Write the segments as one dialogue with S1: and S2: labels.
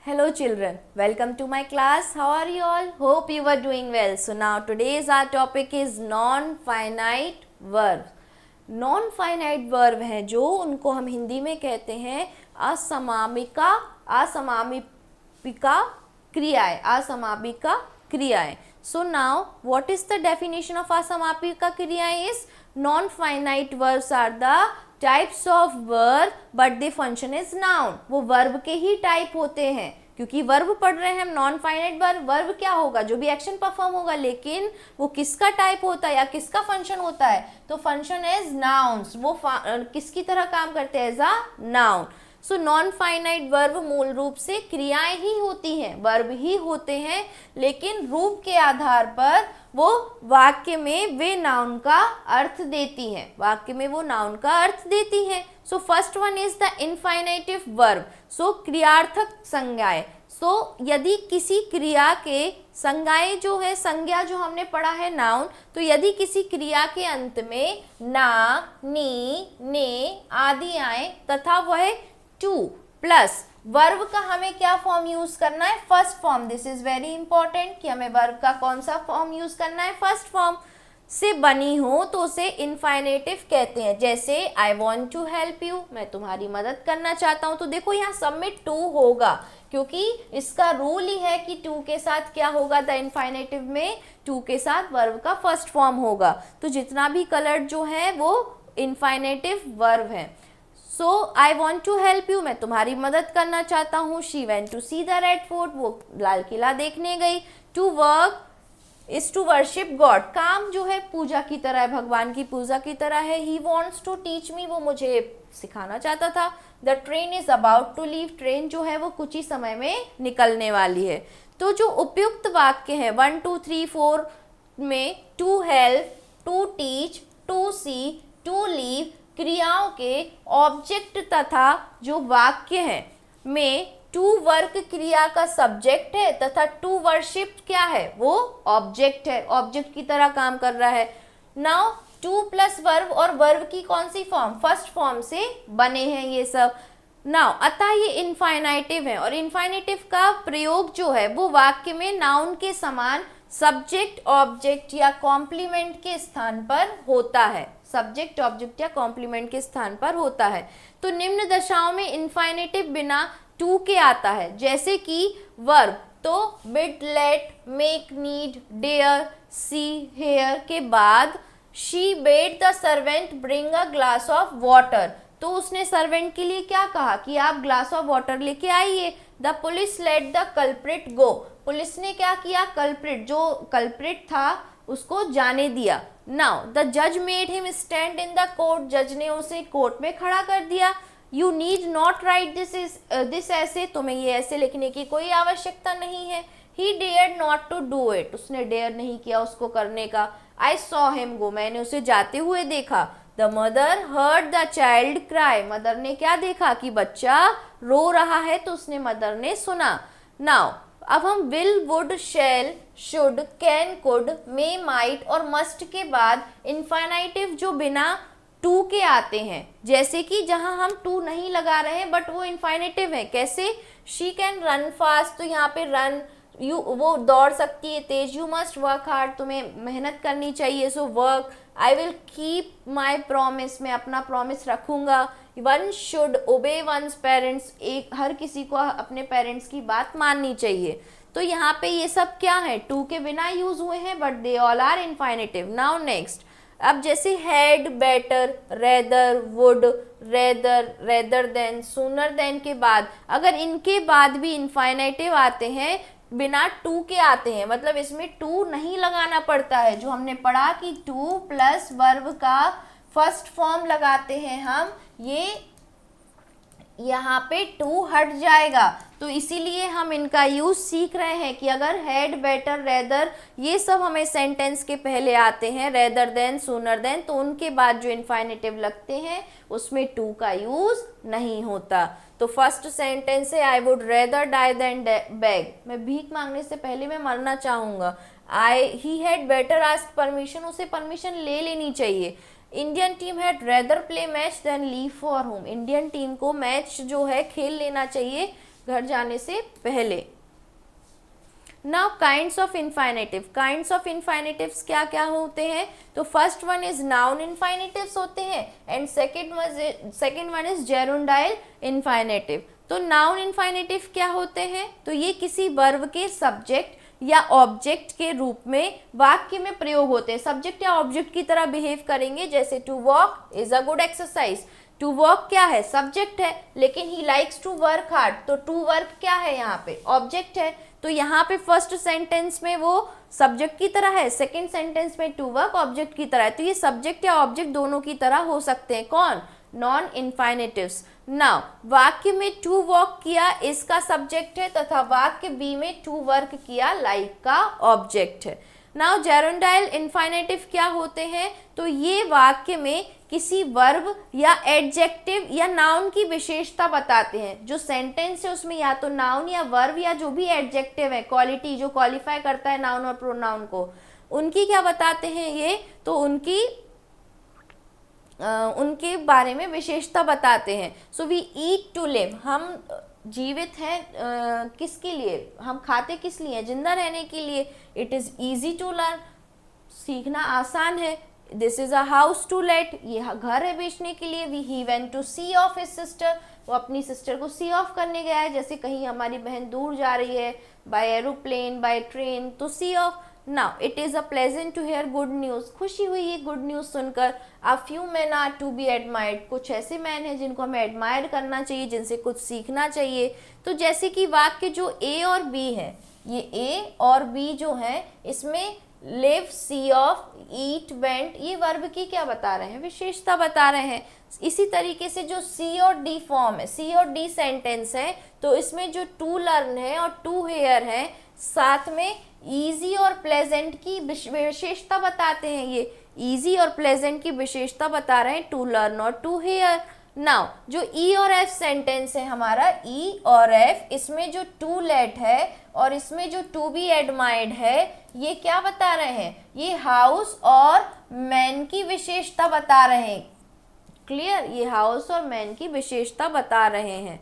S1: Hello children, welcome to my class. How are you all? Hope you are doing well. So now today's our topic is non-finite verb. Non-finite verb हैं जो उनको हम हिंदी में कहते हैं असमापिका क्रियाएं. So now what is the definition of असमापिका क्रियाएं is non-finite verbs are the types of verb but they function is noun. वो वर्ब के ही टाइप होते हैं क्योंकि वर्ब पढ़ रहे हैं हम. नॉन फाइनाइट वर्ब क्या होगा? जो भी एक्शन परफॉर्म होगा, लेकिन वो किसका टाइप होता है या किसका फंक्शन होता है? तो फंक्शन इज नाउन्स. वो किसकी तरह काम करते हैं? As a noun. So non finite verb मूल रूप से क्रियाएं ही होती हैं, वर्ब ही होते हैं, लेकिन रूप के आधार पर वो वाक्य में वे नाउन का अर्थ देती हैं. वाक्य में वो नाउन का अर्थ देती हैं. So first one is the infinitive verb. So क्रियार्थक संज्ञाएं. सो यदि किसी क्रिया के संज्ञाएं जो है, संज्ञा जो हमने पढ़ा है नाउन, तो यदि किसी क्रिया के अंत में ना, नी, ने आदि आए तथा वह टू प्लस वर्ब का हमें क्या फॉर्म यूज करना है? First form. This is very important कि हमें वर्ब का कौन सा फॉर्म यूज करना है? फर्स्ट फॉर्म से बनी हो तो उसे इनफाइनेटिव कहते हैं. जैसे I want to help you, मैं तुम्हारी मदद करना चाहता हूं. तो देखो यहाँ सब में टू होगा क्योंकि इसका रूल ही है कि टू के साथ क्या होगा? द इनफाइनेटिव में टू के साथ वर्ब का फर्स्ट फॉर्म होगा. तो जितना भी कलर्ड जो है वो इनफाइनेटिव वर्ब है. So I want to help you, मैं तुम्हारी मदद करना चाहता हूँ. She went to see the Red Fort, वो लाल किला देखने गई. To work is to worship God, काम जो है पूजा की तरह है, भगवान की पूजा की तरह है. He wants to teach me, वो मुझे सिखाना चाहता था. The train is about to leave, train जो है वो कुछ ही समय में निकलने वाली है. तो जो उपयुक्त वाक्य है 1, 2, 3, 4 में to help, to teach, to see, to leave क्रियाओं के ऑब्जेक्ट तथा जो वाक्य है में टू वर्क क्रिया का सब्जेक्ट है तथा टू वर्शिप क्या है? वो ऑब्जेक्ट है, ऑब्जेक्ट की तरह काम कर रहा है. नाउ टू प्लस वर्ब, और वर्ब की कौन सी फॉर्म? फर्स्ट फॉर्म से बने हैं ये सब. नाउ अतः ये इनफाइनेटिव है और इनफाइनेटिव का प्रयोग जो है वो वाक्य में नाउन के समान सब्जेक्ट, ऑब्जेक्ट या कॉम्प्लीमेंट के स्थान पर होता है. सब्जेक्ट, ऑब्जेक्ट या कॉम्प्लीमेंट के स्थान पर होता है. तो निम्न दशाओं में इनफाइनेटिव बिना टू के आता है, जैसे कि वर्ब तो bid, let, make, need, dare, see, hear के बाद she bade the servant bring a glass of water, तो उसने सर्वेंट के लिए क्या कहा कि आप ग्लास ऑफ वाटर लेके आइए. The police let the culprit go, police ने क्या किया? कल्प्रिट, जो कल्प्रिट था उसको जाने दिया. नाउ द जज made him stand in the court, जज ने उसे कोर्ट में खड़ा कर दिया. You need not right this ऐसे, तुम्हें ये ऐसे लिखने की कोई आवश्यकता नहीं है. He dared not to do it, उसने डेयर नहीं किया उसको करने का. आई सॉ हिम गो, मैंने उसे जाते हुए देखा. The mother heard the child cry, mother ने क्या देखा कि बच्चा रो रहा है तो उसने मदर ने सुना. नाउ अब हम will, would, shall, should, can, could, may, might और मस्ट के बाद इनफाइनेटिव जो बिना टू के आते हैं, जैसे कि जहां हम टू नहीं लगा रहे हैं बट वो इनफाइनेटिव है. कैसे? शी कैन रन फास्ट, तो यहाँ पे रन, यू वो दौड़ सकती है तेज. यू मस्ट वर्क हार्ड, तुम्हें मेहनत करनी चाहिए. So work. I will keep my promise, मैं अपना प्रॉमिस रखूंगा. One should obey one's parents, एक हर किसी को अपने पेरेंट्स की बात माननी चाहिए. तो यहाँ पे ये सब क्या है? टू के बिना यूज हुए हैं but they all are infinitive. Now next, अब जैसे had, better, rather, would, rather, rather than, sooner than के बाद अगर इनके बाद भी इनफाइनेटिव आते हैं, बिना टू के आते हैं, मतलब इसमें टू नहीं लगाना पड़ता है. जो हमने पढ़ा कि टू प्लस वर्ब का फर्स्ट फॉर्म लगाते हैं हम, ये यहाँ पे टू हट जाएगा. तो इसीलिए हम इनका यूज सीख रहे हैं कि अगर हैड, बेटर, रेदर ये सब हमें सेंटेंस के पहले आते हैं, रेदर देन, सूनर देन, तो उनके बाद जो इनफाइनेटिव लगते हैं उसमें टू का यूज नहीं होता. तो फर्स्ट सेंटेंस है I would rather die than beg, मैं भीख मांगने से पहले मैं मरना चाहूँगा. He had better ask permission, उसे परमिशन ले लेनी चाहिए. Indian team had rather play match than leave for home, Indian team को मैच जो है खेल लेना चाहिए घर जाने से पहले। Now kinds of infinitive, kinds of infinitives क्या क्या होते हैं? तो first one is noun infinitives होते हैं and second one is gerundial infinitive. तो नाउन इनफाइनेटिव क्या होते हैं? तो ये किसी वर्ब के सब्जेक्ट या ऑब्जेक्ट के रूप में वाक्य में प्रयोग होते हैं। सब्जेक्ट या ऑब्जेक्ट की तरह बिहेव करेंगे, जैसे to walk is a good exercise. To walk क्या है? सब्जेक्ट है, लेकिन he likes to work hard, तो टू वर्क क्या है? यहाँ पे ऑब्जेक्ट है। तो यहाँ पे फर्स्ट सेंटेंस में वो सब्जेक्ट की तरह है, सेकंड सेंटेंस में टू वर्क ऑब्जेक्ट की तरह है। तो ये सब्जेक्ट या ऑब्जेक्ट दोनों की तरह हो सकते हैं। कौन? नॉन इनफाइनेटिव्स। नाउ वाक्य में टू वॉक किया इसका सब्जेक्ट है तथा वाक्य बी में टू वर्क किया लाइक का ऑब्जेक्ट है। नाउ जेरुंडाइल इनफाइनेटिव क्या होते हैं? तो ये वाक्य में किसी वर्ब या एडजेक्टिव या नाउन की विशेषता बताते हैं। जो सेंटेंस है उसमें या तो नाउन या वर्ब या जो भी एडजेक्टिव है, क्वालिटी जो क्वालिफाई करता है नाउन और प्रोनाउन को, उनकी क्या बताते हैं ये? तो उनके बारे में विशेषता बताते हैं। So we eat to live, हम जीवित हैं किसके लिए? हम खाते किस लिए? जिंदा रहने के लिए। It is easy to learn, सीखना आसान है। This is a house to let, ये घर है बेचने के लिए। He went to see off his sister, वो अपनी सिस्टर को सी ऑफ करने गया है। जैसे कहीं हमारी बहन दूर जा रही है, bye aeroplane, by train, to see off. Now it is a pleasant to hear good news, खुशी हुई ये गुड न्यूज सुनकर। A few men are to be admired, कुछ ऐसे मैन हैं जिनको हमें एडमायर करना चाहिए, जिनसे कुछ सीखना चाहिए। तो जैसे कि वाक्य जो ए और बी है, ये ए और बी जो है, इसमें live, see off, eat, went, ये वर्ब की क्या बता रहे हैं? विशेषता बता रहे हैं। इसी तरीके से जो सी और डी फॉर्म है, सी और डी सेंटेंस है, तो इसमें जो टू लर्न है और टू हेयर है, साथ में ईजी और प्लेजेंट की विशेषता बताते हैं। ये ईजी और प्लेजेंट की विशेषता बता रहे हैं, टू लर्न और टू हेयर। नाउ जो ई और एफ सेंटेंस है हमारा, ई और एफ, इसमें जो टू लेट है और इसमें जो टू बी एडमायर्ड है, ये क्या बता रहे हैं? ये हाउस और मैन की विशेषता बता रहे हैं। क्लियर? ये हाउस और मैन की विशेषता बता रहे हैं।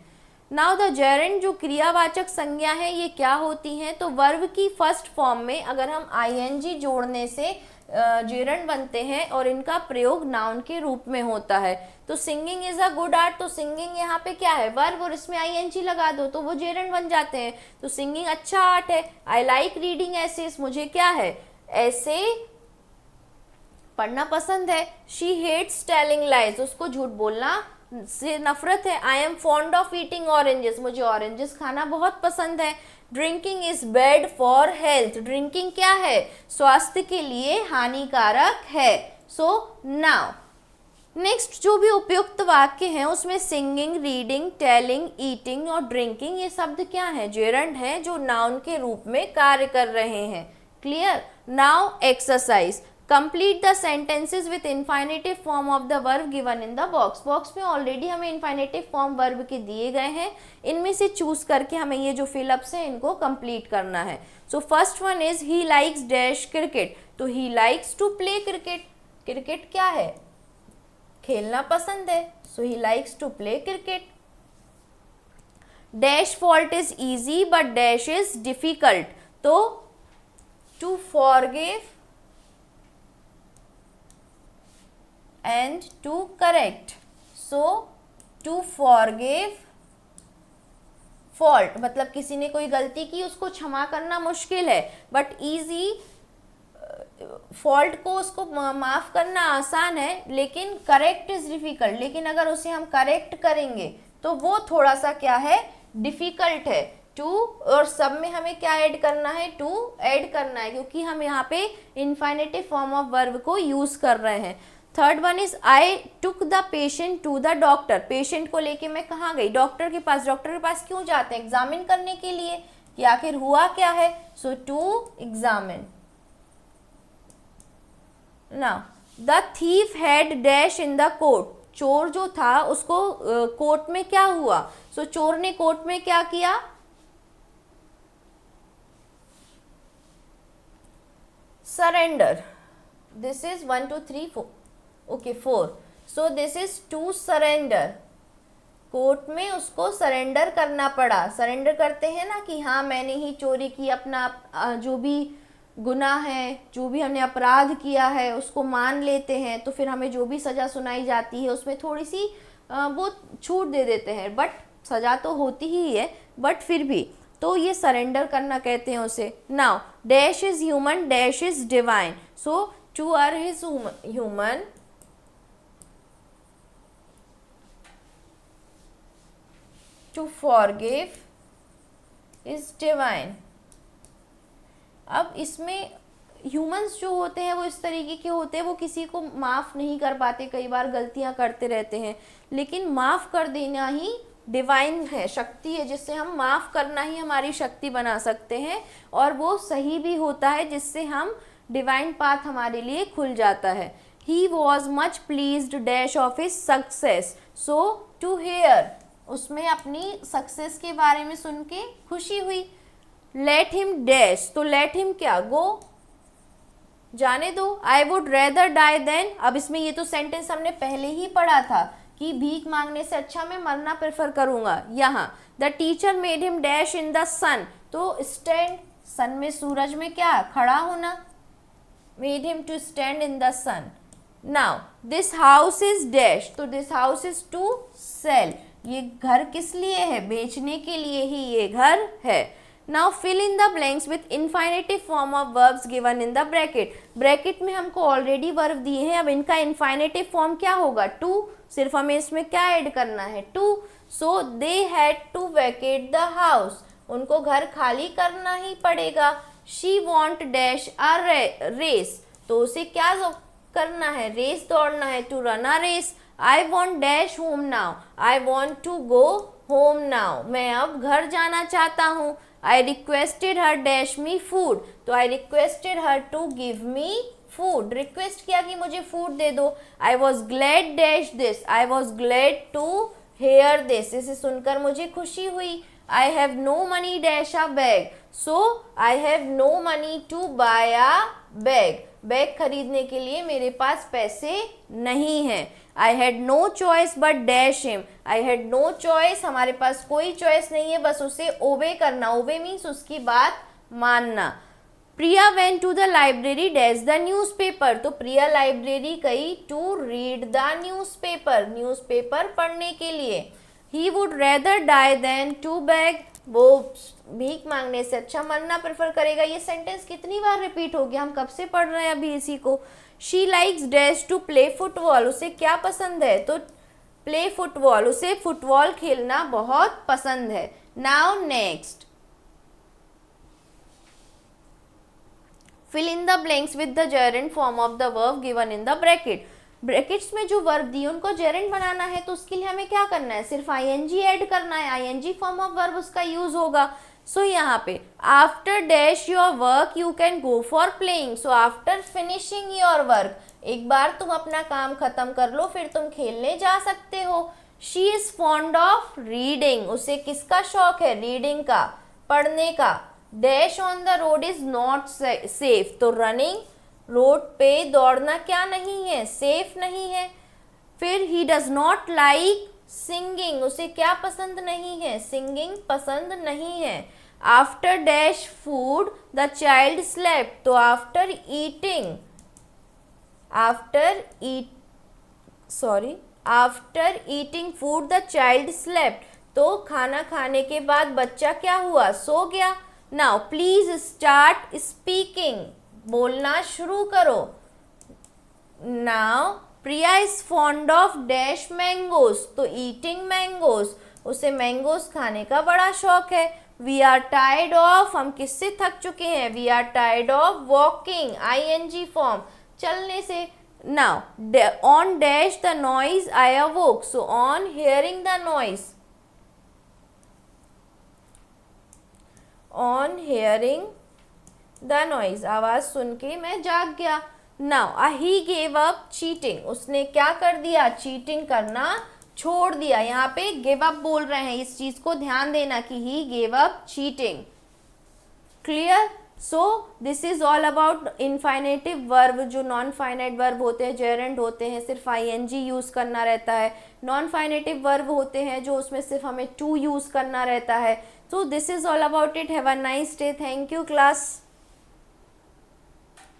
S1: नाउ द जेरेंड, जो क्रियावाचक संज्ञा है, ये क्या होती हैं? तो वर्ब की फर्स्ट फॉर्म में अगर हम आईएनजी जोड़ने से जेरेंड बनते हैं और इनका प्रयोग नाउन के रूप में होता है। तो singing is a good art, तो सिंगिंग यहाँ पे क्या है? वर्ब, और इसमें आईएनजी लगा दो तो वो जेरेंड बन जाते हैं। तो सिंगिंग अच्छा आर्ट है। आई लाइक रीडिंग एसेस, मुझे क्या है? ऐसे पढ़ना पसंद है। शी हेट्स टेलिंग लाइज, उसको झूठ बोलना से नफरत है। I am fond of eating oranges, मुझे ऑरेंजेस खाना बहुत पसंद है। Drinking is bad for health, drinking क्या है? स्वास्थ्य के लिए हानिकारक है। सो नाउ नेक्स्ट जो भी उपयुक्त वाक्य हैं उसमें सिंगिंग, रीडिंग, टेलिंग, ईटिंग और ड्रिंकिंग, ये शब्द क्या है? जेरंड है, जो नाउन के रूप में कार्य कर रहे हैं। Clear? Now exercise, complete the sentences with infinitive form of the verb given in the box. Box में ऑलरेडी हमें इन्फाइनेटिव फॉर्म वर्ब के दिए गए हैं, इनमें से चूज करके हमें ये जो फिलअप्स हैं इनको कंप्लीट करना है। So first one is he likes dash cricket, तो he likes to play cricket. Cricket क्या है? खेलना पसंद है। So he likes to play cricket. Dash fault is easy but dash is difficult, तो to forgive and to correct. So to forgive fault, मतलब किसी ने कोई गलती की उसको क्षमा करना मुश्किल है, बट easy फॉल्ट को उसको माफ करना आसान है, लेकिन करेक्ट इज डिफिकल्ट, लेकिन अगर उसे हम करेक्ट करेंगे तो वो थोड़ा सा क्या है? डिफिकल्ट है। टू और सब में हमें क्या ऐड करना है? टू ऐड करना है, क्योंकि हम यहाँ पे इनफाइनेटिव फॉर्म ऑफ वर्ब को यूज कर रहे हैं। Third one is I took the patient to the doctor, patient को लेके मैं कहाँ गई? डॉक्टर के पास। डॉक्टर के पास क्यों जाते हैं? एग्जामिन करने के लिए कि आखिर हुआ क्या है। So to examine. Now the thief had dash in the coat, चोर जो था उसको कोर्ट में क्या हुआ? सो चोर ने कोर्ट में क्या किया? Surrender. This is 1 2 3 4, okay 4. So this is to surrender. Court में उसको सरेंडर करना पड़ा। सरेंडर करते हैं ना कि हाँ मैंने ही चोरी की, अपना जो भी गुनाह है, जो भी हमने अपराध किया है उसको मान लेते हैं, तो फिर हमें जो भी सज़ा सुनाई जाती है उसमें थोड़ी सी वो छूट दे देते हैं, बट सज़ा तो होती ही है, बट फिर भी तो ये सरेंडर करना कहते हैं उसे। Now dash is human, dash is divine. So to err is human, to forgive is divine. अब इसमें ह्यूमंस जो होते हैं वो इस तरीके के होते हैं, वो किसी को माफ़ नहीं कर पाते, कई बार गलतियां करते रहते हैं, लेकिन माफ़ कर देना ही डिवाइन है, शक्ति है, जिससे हम माफ़ करना ही हमारी शक्ति बना सकते हैं, और वो सही भी होता है, जिससे हम डिवाइन पाथ हमारे लिए खुल जाता है। He was much pleased dash of his success, so to hear, उसमें अपनी सक्सेस के बारे में सुन के खुशी हुई। लेट हिम डैश, तो लेट हिम क्या, गो, जाने दो। I would rather die than, अब इसमें ये तो सेंटेंस हमने पहले ही पढ़ा था कि भीख मांगने से अच्छा मैं मरना प्रेफर करूंगा। यहाँ the teacher made him dash in the sun, to stand, sun में सूरज में क्या, खड़ा होना, made him to stand in the sun. Now this house is dash, तो this house is to sell, ये घर किस लिए है, बेचने के लिए ही ये घर है। Now fill in the blanks with infinitive form of verbs given in the bracket. Bracket में हमको ऑलरेडी वर्ब दिए हैं, अब इनका इनफाइनेटिव फॉर्म क्या होगा, टू, सिर्फ हमें इसमें क्या ऐड करना है, to. So they had to vacate the house, उनको घर खाली करना ही पड़ेगा। She want dash a race, तो उसे क्या करना है, रेस दौड़ना है, to run a race. I want dash home now, I want to go home now, मैं अब घर जाना चाहता हूँ। I requested her dash me food, तो I requested her to give me food, request किया कि मुझे फूड दे दो। I was glad dash this, I was glad to hear this, इसे सुनकर मुझे खुशी हुई। I have no money dash a bag, so I have no money to buy a bag, bag खरीदने के लिए मेरे पास पैसे नहीं हैं। I had no choice but dash him, I had no choice, हमारे पास कोई चॉइस नहीं है, बस उसे ओबे करना, ओबे मीन्स उसकी बात मानना। Priya went to the library dash the newspaper, तो प्रिया लाइब्रेरी गई to read the newspaper, newspaper पढ़ने के लिए। He would rather die than to beg, वो भीख मांगने से अच्छा मरना प्रेफर करेगा। ये सेंटेंस कितनी बार रिपीट हो गया, हम कब से पढ़ रहे हैं अभी इसी को। She likes dash to play football, उसे क्या पसंद है, तो प्ले फुटबॉल, उसे फुटबॉल खेलना बहुत पसंद है। Now next, fill in the blanks with the gerund form of the verb given in the bracket. Brackets में जो वर्ब दिए उनको जेरेंड बनाना है, तो उसके लिए हमें क्या करना है, सिर्फ आईएनजी ऐड करना है, आईएनजी फॉर्म ऑफ वर्ब उसका यूज होगा। सो यहाँ पे after dash your work you can go for playing, so after finishing your work, एक बार तुम अपना काम खत्म कर लो फिर तुम खेलने जा सकते हो। She is fond of reading, उसे किसका शौक है, रीडिंग का, पढ़ने का। Dash on the road is not safe, तो रनिंग, रोड पे दौड़ना क्या नहीं है, सेफ नहीं है। फिर he does not like singing, उसे क्या पसंद नहीं है, सिंगिंग पसंद नहीं है। After dash food the child slept, तो after eating, after eating food the child slept, तो खाना खाने के बाद बच्चा क्या हुआ, सो गया। नाउ प्लीज स्टार्ट स्पीकिंग, बोलना शुरू करो। Now Priya is fond of dash mangoes, तो ईटिंग मैंगोज, उसे मैंगोज खाने का बड़ा शौक है। वी आर टायर्ड ऑफ, हम किससे थक चुके हैं, we are tired of walking, ING form, चलने से। Now on dash the noise I awoke, so on hearing the noise, on hearing the noise, आवाज सुन के मैं जाग गया। Now he gave up cheating, उसने क्या कर दिया, चीटिंग करना छोड़ दिया। यहाँ पे गिव अप बोल रहे हैं, इस चीज को ध्यान देना कि he gave up cheating. Clear. So this is all about infinitive verb. जो नॉन फाइनाइट वर्ब होते हैं, जेरेंट होते हैं, सिर्फ ING यूज़ करना रहता है। नॉन फाइनेटिव वर्ब होते हैं जो उसमें सिर्फ हमें टू यूज़ करना रहता है। सो this is all about it. Have a nice day. Thank you class.